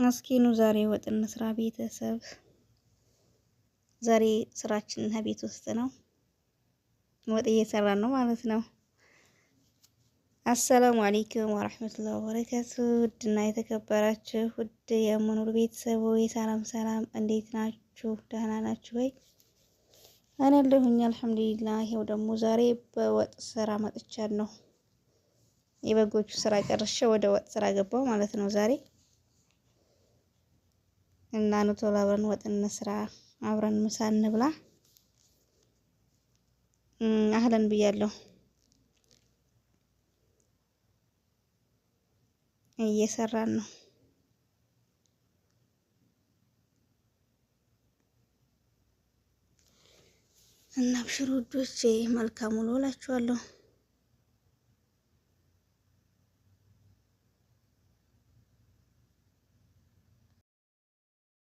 መስኪኑ ዛሬ ወጥ እንስራ ቤተሰብ። ዛሬ ስራችን ቤት ውስጥ ነው። ወጥ እየሰራን ነው ማለት ነው። አሰላሙ አለይኩም ወራህመቱላሂ ወበረካቱ። ውድና የተከበራችሁ ውድ የሙኑር ቤተሰቦች ሰላም ሰላም፣ እንዴት ናችሁ? ደህና ናችሁ ወይ? እኔ አለሁኝ አልሐምዱሊላህ። ይኸው ደግሞ ዛሬ በወጥ ስራ መጥቻለሁ። የበጎቹ ስራ ጨርሼ ወደ ወጥ ስራ ገባው ማለት ነው ዛሬ እና ነው ቶሎ አብረን ወጥ እንስራ፣ አብረን ምሳ እንብላ። አህለን ብያለሁ። እየሰራን ነው እና አብሽሩ ውዶቼ፣ መልካም ውሎ እላችኋለሁ።